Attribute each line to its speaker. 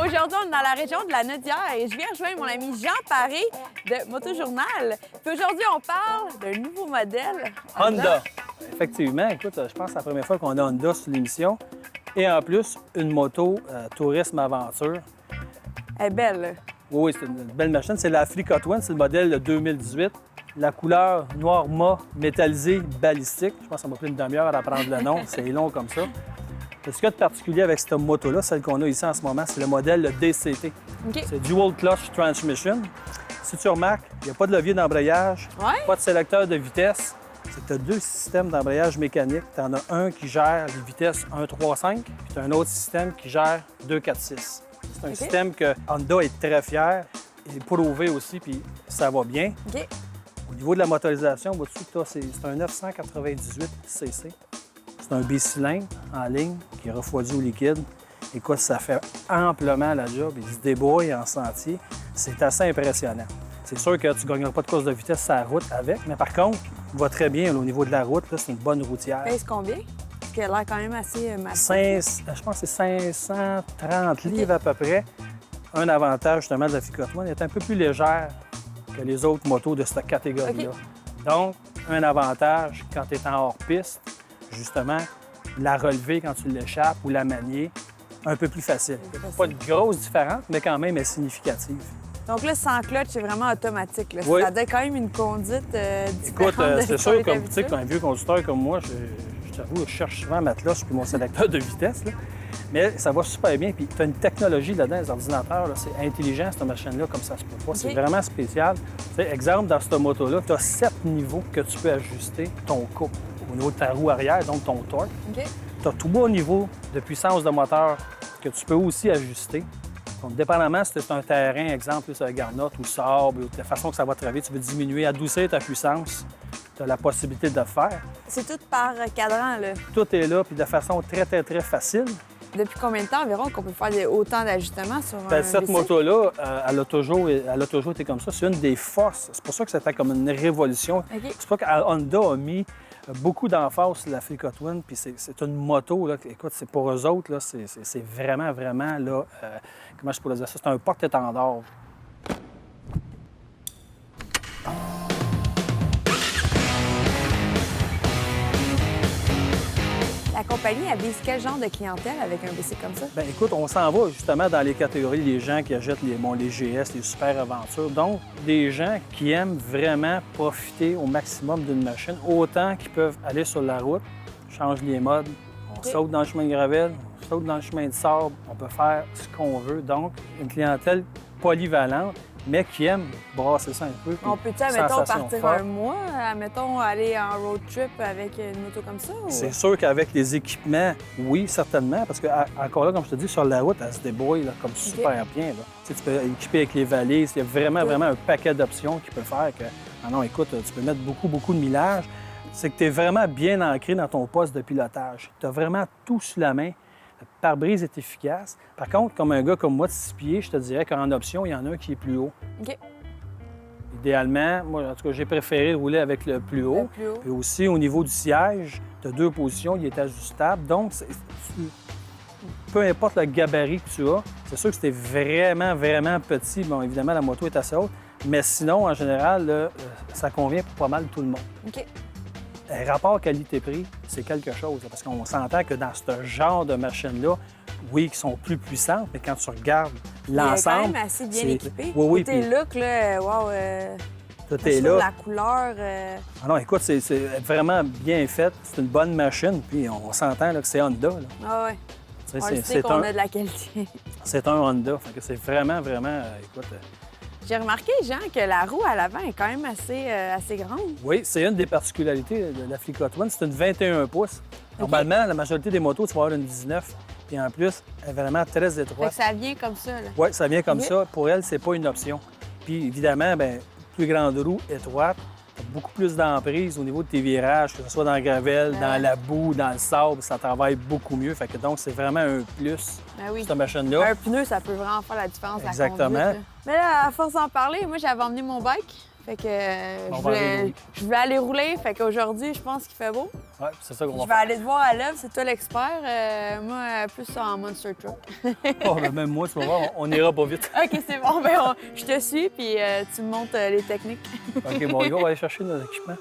Speaker 1: Aujourd'hui, on est dans la région de la Nodière et je viens rejoindre mon ami Jean Paré de Motojournal. Puis aujourd'hui, on parle d'un nouveau modèle.
Speaker 2: Honda. Effectivement, écoute, je pense que c'est la première fois qu'on a Honda sur l'émission. Et en plus, une moto tourisme aventure.
Speaker 1: Elle est belle, là.
Speaker 2: Oui, c'est une belle machine. C'est la Fleetcott One, c'est le modèle de 2018. La couleur noir mat métallisé balistique. Je pense que ça m'a pris une demi-heure à apprendre le nom. C'est long comme ça. Et ce qu'il y a de particulier avec cette moto-là, celle qu'on a ici en ce moment, c'est le modèle DCT.
Speaker 1: OK.
Speaker 2: C'est Dual Clutch Transmission. Si tu remarques, il n'y a pas de levier d'embrayage,
Speaker 1: Ouais.
Speaker 2: pas de sélecteur de vitesse. C'est que tu as deux systèmes d'embrayage mécanique. Tu en as un qui gère les vitesses 1, 3, 5, puis tu as un autre système qui gère 2, 4, 6. C'est un système que Honda est très fier. Il est prouvé aussi, puis ça va bien.
Speaker 1: OK.
Speaker 2: Au niveau de la motorisation, vois-tu que c'est un 998 cc. C'est un bicylindre en ligne qui est refroidi au liquide. Écoute, ça fait amplement la job. Il se débrouille en sentier. C'est assez impressionnant. C'est sûr que tu ne gagneras pas de course de vitesse sur la route avec, mais par contre, il va très bien là, au niveau de la route. C'est une bonne routière.
Speaker 1: Pèse combien? Parce qu'elle a l'air quand même assez massif.
Speaker 2: Je pense que c'est 530 livres à peu près. Un avantage justement de la Fleetcott One, elle est un peu plus légère que les autres motos de cette catégorie-là. Donc, un avantage quand tu es en hors-piste, justement, la relever quand tu l'échappes ou la manier, un peu plus facile. Pas de grosse différence, mais quand même elle est significative.
Speaker 1: Donc là, sans clutch, c'est vraiment automatique. Là.
Speaker 2: Oui.
Speaker 1: Ça donne quand même une conduite
Speaker 2: Écoute,
Speaker 1: différente de
Speaker 2: c'est
Speaker 1: ce qu'on
Speaker 2: sûr,
Speaker 1: est
Speaker 2: comme tu sais,
Speaker 1: habitué.
Speaker 2: qu'un vieux conducteur comme moi, je t'avoue, je cherche souvent ma cloche puis mon sélecteur de vitesse. Là. Mais ça va super bien. Puis tu as une technologie là-dedans, les ordinateurs, là, c'est intelligent, cette machine-là, comme ça se peut pas. C'est vraiment spécial. Tu sais, exemple, dans cette moto-là, tu as 7 niveaux que tu peux ajuster ton couple au niveau de ta roue arrière, donc ton torque.
Speaker 1: OK.
Speaker 2: Tu as 3 niveaux de puissance de moteur que tu peux aussi ajuster. Donc, dépendamment si c'est un terrain, exemple, sur la garnotte ou sable, ou de la façon que ça va travailler, tu veux diminuer, adoucir ta puissance, tu as la possibilité de le faire.
Speaker 1: C'est tout par cadran, là.
Speaker 2: Tout est là, puis de façon très, très, très facile.
Speaker 1: Depuis combien de temps environ qu'on peut faire autant d'ajustements sur un
Speaker 2: Cette
Speaker 1: bicycle?
Speaker 2: moto-là, elle a toujours été comme ça. C'est une des forces. C'est pour ça que c'était comme une révolution.
Speaker 1: OK.
Speaker 2: C'est pour ça que Honda a mis beaucoup d'emphase sur la Fleetcott One. Puis c'est une moto, là, écoute, c'est pour eux autres, là, c'est vraiment, vraiment, là, comment je pourrais dire ça? C'est un porte-étendard.
Speaker 1: La compagnie, elle vise quel genre de clientèle avec un bicycle comme ça?
Speaker 2: Bien, écoute, on s'en va justement dans les catégories des gens qui achètent les GS, les super aventures. Donc, des gens qui aiment vraiment profiter au maximum d'une machine, autant qu'ils peuvent aller sur la route, changer les modes, on saute dans le chemin de gravel, on saute dans le chemin de sable, on peut faire ce qu'on veut. Donc, une clientèle polyvalente, mais qui aime brasser ça un peu.
Speaker 1: On peut-tu, admettons,
Speaker 2: sensation
Speaker 1: partir
Speaker 2: forte.
Speaker 1: un mois, admettons, aller en road trip avec une moto comme ça? Ou...
Speaker 2: C'est sûr qu'avec les équipements, oui, certainement, parce que encore là, comme je te dis, sur la route, elle se débrouille là, comme super bien. Là. Tu sais, tu peux équiper avec les valises, il y a vraiment, vraiment un paquet d'options qui peut faire que, ah non, écoute, tu peux mettre beaucoup, beaucoup de millage. C'est que tu es vraiment bien ancré dans ton poste de pilotage. Tu as vraiment tout sous la main. Le pare-brise est efficace. Par contre, comme un gars comme moi de 6 pieds, je te dirais qu'en option, il y en a un qui est plus haut.
Speaker 1: OK.
Speaker 2: Idéalement, moi, en tout cas, j'ai préféré rouler avec le plus haut.
Speaker 1: Le plus haut.
Speaker 2: Puis aussi, au niveau du siège, tu as 2 positions, il est ajustable. Donc, peu importe le gabarit que tu as, c'est sûr que c'était vraiment, vraiment petit. Bon, évidemment, la moto est assez haute. Mais sinon, en général, là, ça convient pour pas mal tout le monde.
Speaker 1: OK.
Speaker 2: Un rapport qualité-prix, c'est quelque chose. Parce qu'on s'entend que dans ce genre de machines-là, oui, qui sont plus puissantes, mais quand tu regardes l'ensemble...
Speaker 1: Il est quand même assez bien
Speaker 2: c'est-
Speaker 1: équipé.
Speaker 2: Oui, oui,
Speaker 1: Côté
Speaker 2: puis
Speaker 1: look, là, wow,
Speaker 2: tout est
Speaker 1: sur
Speaker 2: là.
Speaker 1: la couleur...
Speaker 2: Ah non, écoute, c'est vraiment bien fait. C'est une bonne machine, puis on s'entend là, que c'est Honda. Là.
Speaker 1: Ah ouais.
Speaker 2: Tu sais,
Speaker 1: On le sait qu'on a de la qualité.
Speaker 2: c'est un Honda. Fait que c'est vraiment, vraiment... écoute,
Speaker 1: J'ai remarqué, Jean, que la roue à l'avant est quand même assez grande.
Speaker 2: oui, c'est une des particularités de la Fleetcott One. C'est une 21 pouces. Normalement, la majorité des motos, tu vas avoir une 19. Puis en plus, elle est vraiment très
Speaker 1: Fait
Speaker 2: étroite.
Speaker 1: que ça vient comme ça, là.
Speaker 2: Oui, ça vient comme
Speaker 1: Ok.
Speaker 2: ça. Pour elle, c'est pas une option. Puis évidemment, bien, plus grande roue, étroite, t'as beaucoup plus d'emprise au niveau de tes virages, que ce soit dans le gravel, dans la boue, dans le sable, ça travaille beaucoup mieux. Fait que donc, c'est vraiment un plus,
Speaker 1: Ben oui.
Speaker 2: cette machine-là.
Speaker 1: Un pneu, ça peut vraiment faire la différence.
Speaker 2: Exactement.
Speaker 1: La conduite, là. Mais là, à force d'en parler, moi, j'avais emmené mon bike. Fait que
Speaker 2: On va aller rouler.
Speaker 1: je voulais aller rouler. Fait qu'aujourd'hui, je pense qu'il fait beau.
Speaker 2: Ouais, c'est ça qu'on
Speaker 1: Je
Speaker 2: va
Speaker 1: vais
Speaker 2: faire.
Speaker 1: aller te voir à l'œuvre. C'est toi l'expert. Moi, plus en Monster Truck.
Speaker 2: Oh, ben, même moi, tu vas voir, on ira pas vite.
Speaker 1: OK, c'est bon. Ben, je te suis, puis tu me montres les techniques.
Speaker 2: OK, bon, les gars, on va aller chercher nos équipements.